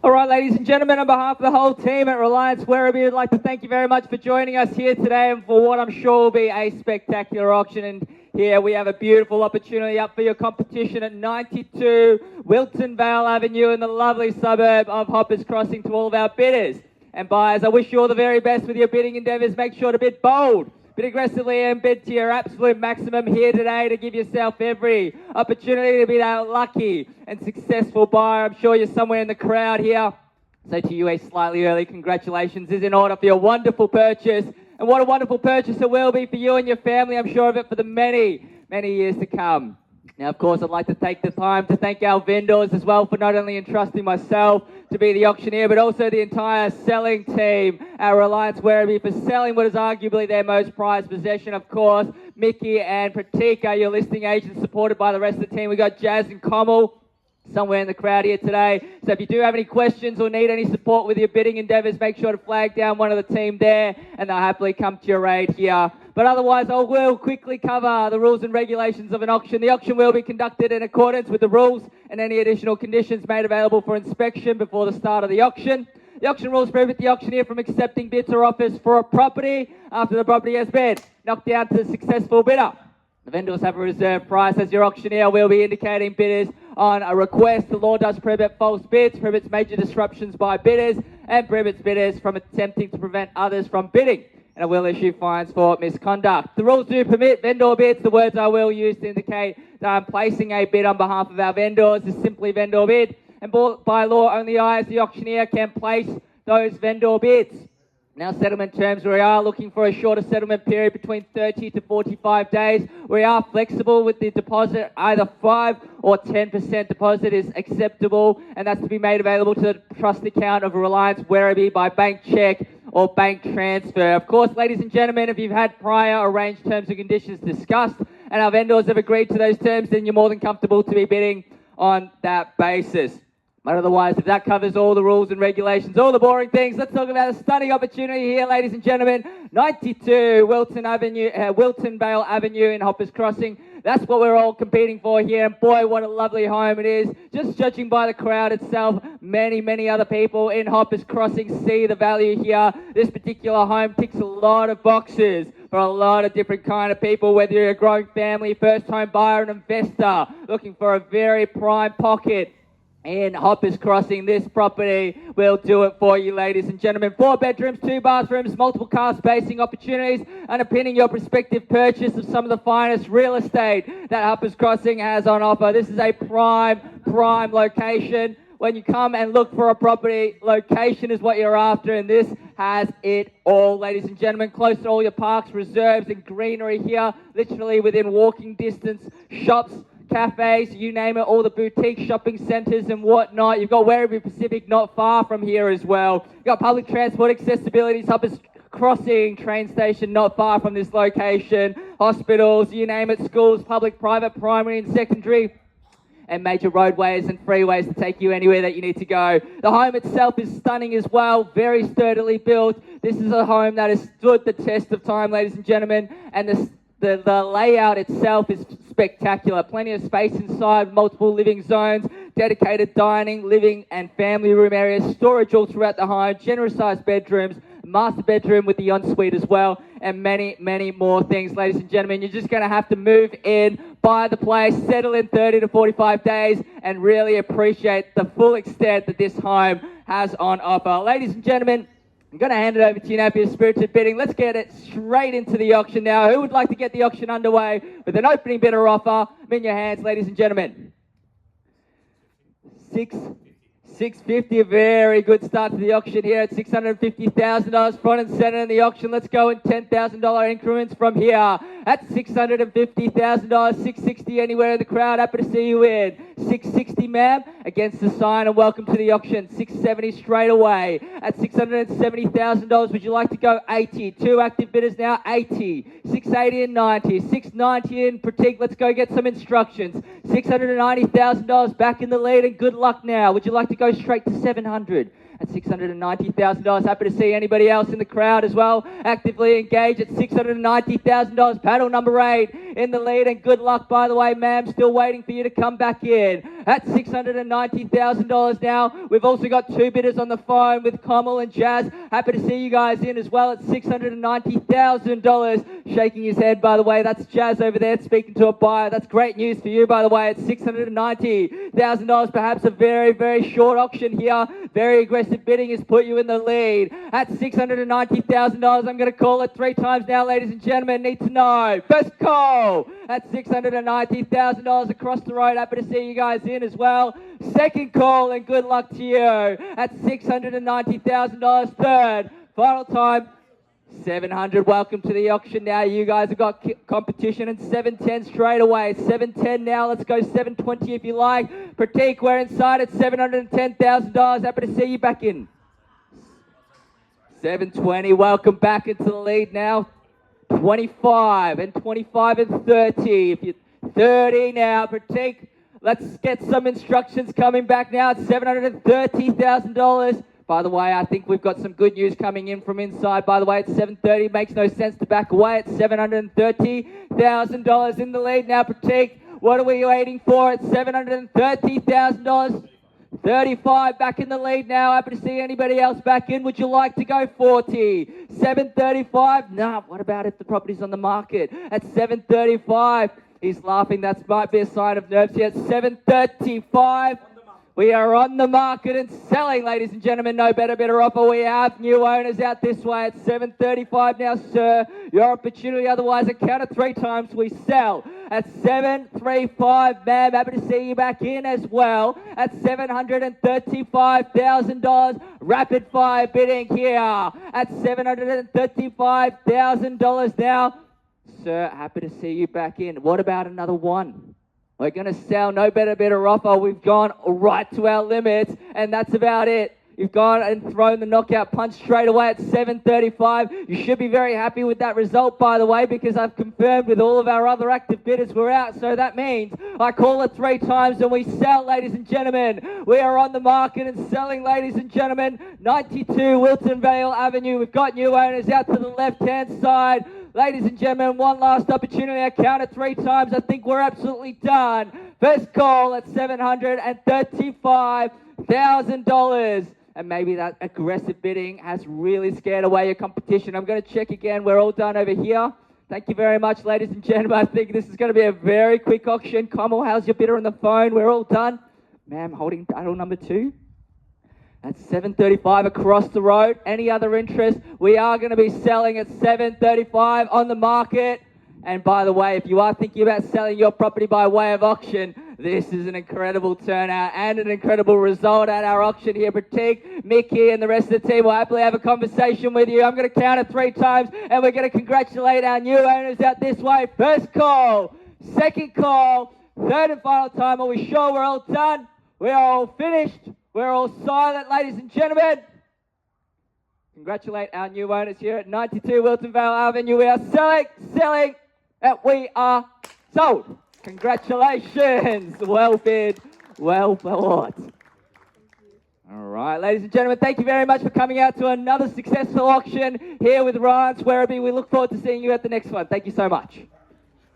All right, ladies and gentlemen, on behalf of the whole team at Reliance Werribee, I'd like to thank you very much for joining us here today and for what I'm sure will be a spectacular auction. And here we have a beautiful opportunity up for your competition at 92 Wiltonvale Avenue in the lovely suburb of Hoppers Crossing. To all of our bidders and buyers, I wish you all the very best with your bidding endeavours. Make sure to bid bold, bid aggressively, and bid to your absolute maximum here today to give yourself every opportunity to be that lucky and successful buyer. I'm sure you're somewhere in the crowd here. So to you, a slightly early congratulations is in order for your wonderful purchase. And what a wonderful purchase it will be for you and your family, I'm sure of it, for the many, many years to come. Now, of course, I'd like to take the time to thank our vendors as well for not only entrusting myself to be the auctioneer, but also the entire selling team, our Reliance Werribee, for selling what is arguably their most prized possession. Of course, Mickey and Pratik are your listing agents, supported by the rest of the team. We've got Jazz and Komal somewhere in the crowd here today. So if you do have any questions or need any support with your bidding endeavours, make sure to flag down one of the team there, and they'll happily come to your aid here. But otherwise, I will quickly cover the rules and regulations of an auction. The auction will be conducted in accordance with the rules and any additional conditions made available for inspection before the start of the auction. The auction rules prohibit the auctioneer from accepting bids or offers for a property after the property has been knocked down to the successful bidder. The vendors have a reserve price. As your auctioneer will be indicating bidders on a request. The law does prohibit false bids, prohibits major disruptions by bidders, and prohibits bidders from attempting to prevent others from bidding. And I will issue fines for misconduct. The rules do permit vendor bids. The words I will use to indicate that I'm placing a bid on behalf of our vendors is simply vendor bid. And by law, only I as the auctioneer can place those vendor bids. Now, settlement terms, we are looking for a shorter settlement period between 30 to 45 days. We are flexible with the deposit. Either 5 or 10% deposit is acceptable, and that's to be made available to the trust account of Reliance Werribee by bank check or bank transfer. Of course, ladies and gentlemen, if you've had prior arranged terms and conditions discussed and our vendors have agreed to those terms, then you're more than comfortable to be bidding on that basis. But otherwise, if that covers all the rules and regulations, all the boring things, let's talk about a stunning opportunity here, ladies and gentlemen. 92 Wiltonvale Avenue in Hoppers Crossing. That's what we're all competing for here. And boy, what a lovely home it is. Just judging by the crowd itself, many, many other people in Hoppers Crossing see the value here. This particular home ticks a lot of boxes for a lot of different kind of people, whether you're a growing family, first home buyer, an investor, looking for a very prime pocket in Hoppers Crossing. This property will do it for you, ladies and gentlemen. 4 bedrooms, 2 bathrooms, multiple car spacing opportunities, underpinning your prospective purchase of some of the finest real estate that Hoppers Crossing has on offer. This is a prime location. When you come and look for a property, location is what you're after, and this has it all, ladies and gentlemen. Close to all your parks, reserves, and greenery here, literally within walking distance. Shops, cafes, you name it, all the boutique shopping centres and whatnot. You've got Werribee Pacific not far from here as well. You've got public transport accessibility, Hoppers Crossing train station not far from this location. Hospitals, you name it, schools, public, private, primary and secondary, and major roadways and freeways to take you anywhere that you need to go. The home itself is stunning as well, very sturdily built. This is a home that has stood the test of time, ladies and gentlemen, and the layout itself is spectacular. Plenty of space inside, multiple living zones, dedicated dining, living and family room areas, storage all throughout the home, generous sized bedrooms, master bedroom with the ensuite as well, and many, many more things, ladies and gentlemen. You're just going to have to move in, buy the place, settle in 30 to 45 days, and really appreciate the full extent that this home has on offer. Ladies and gentlemen, I'm going to hand it over to you now for your spirited bidding. Let's get it straight into the auction now. Who would like to get the auction underway with an opening bid or offer? In your hands, ladies and gentlemen. 650, a very good start to the auction here at $650,000 front and center in the auction. Let's go in $10,000 increments from here at $650,000, $660 anywhere in the crowd. Happy to see you in. $660, ma'am, against the sign, and welcome to the auction. $670 straight away at $670,000. Would you like to go 80? 2 active bidders now, 80. 680 and 90. 690 in Pratik. Let's go get some instructions. $690,000 back in the lead, and good luck now. Would you like to go straight to 700? at $690,000. Happy to see anybody else in the crowd as well actively engaged at $690,000. Paddle number 8 in the lead, and good luck, by the way, ma'am. Still waiting for you to come back in at $690,000 now. We've also got 2 bidders on the phone with Kamal and Jazz. Happy to see you guys in as well at $690,000. Shaking his head, by the way. That's Jazz over there speaking to a buyer. That's great news for you, by the way. At $690,000, perhaps a very, very short auction here. Very aggressive bidding has put you in the lead at $690,000. I'm going to call it 3 times now, ladies and gentlemen. Need to know. First call at $690,000 across the road. Happy to see you guys in as well. Second call, and good luck to you at $690,000. Third, final time, 700. Welcome to the auction now. You guys have got competition, and 710 straight away. 710 now. Let's go 720 if you like. Pratik, we're inside at $710,000. Happy to see you back in. 720. Welcome back into the lead now. 25 and 25 and 30. If you 30 now, Pratik. Let's get some instructions coming back now at $730,000. By the way, I think we've got some good news coming in from inside. By the way, it's 730. Makes no sense to back away at $730,000 in the lead now, Pratik. What are we waiting for at $730,000? 35 back in the lead now. Happy to see anybody else back in. Would you like to go 40? 735? Nah, what about if the property's on the market at 735? He's laughing. That might be a sign of nerves here. At 735. We are on the market and selling, ladies and gentlemen. No better bidder offer. We have new owners out this way at 735 now, sir. Your opportunity. Otherwise, a count of 3 times. We sell at 735, ma'am. Happy to see you back in as well at $735,000. Rapid fire bidding here at $735,000 now. Sir, happy to see you back in. What about another one? We're going to sell. No better bidder offer. We've gone right to our limits, and that's about it. You've gone and thrown the knockout punch straight away at 735. You should be very happy with that result, by the way, because I've confirmed with all of our other active bidders we're out. So that means I call it 3 times and we sell, ladies and gentlemen. We are on the market and selling, ladies and gentlemen. 92 Wiltonvale Avenue. We've got new owners out to the left-hand side. Ladies and gentlemen, one last opportunity. I count it 3 times. I think we're absolutely done. First call at $735,000. And maybe that aggressive bidding has really scared away your competition. I'm going to check again. We're all done over here. Thank you very much, ladies and gentlemen. I think this is going to be a very quick auction. Kamal, how's your bidder on the phone? We're all done. Ma'am, holding title number 2. That's 735 across the road. Any other interest? We are going to be selling at 735 on the market. And by the way, if you are thinking about selling your property by way of auction, this is an incredible turnout and an incredible result at our auction here. Pratik, Mickey, and the rest of the team will happily have a conversation with you. I'm going to count it 3 times, and we're going to congratulate our new owners out this way. First call, second call, third and final time. Are we sure we're all done? We're all finished. We're all silent, ladies and gentlemen. Congratulate our new owners here at 92 Wiltonvale Avenue. We are selling, and we are sold. Congratulations. Well bid, well bought. All right, ladies and gentlemen, thank you very much for coming out to another successful auction here with Reliance Werribee. We look forward to seeing you at the next one. Thank you so much.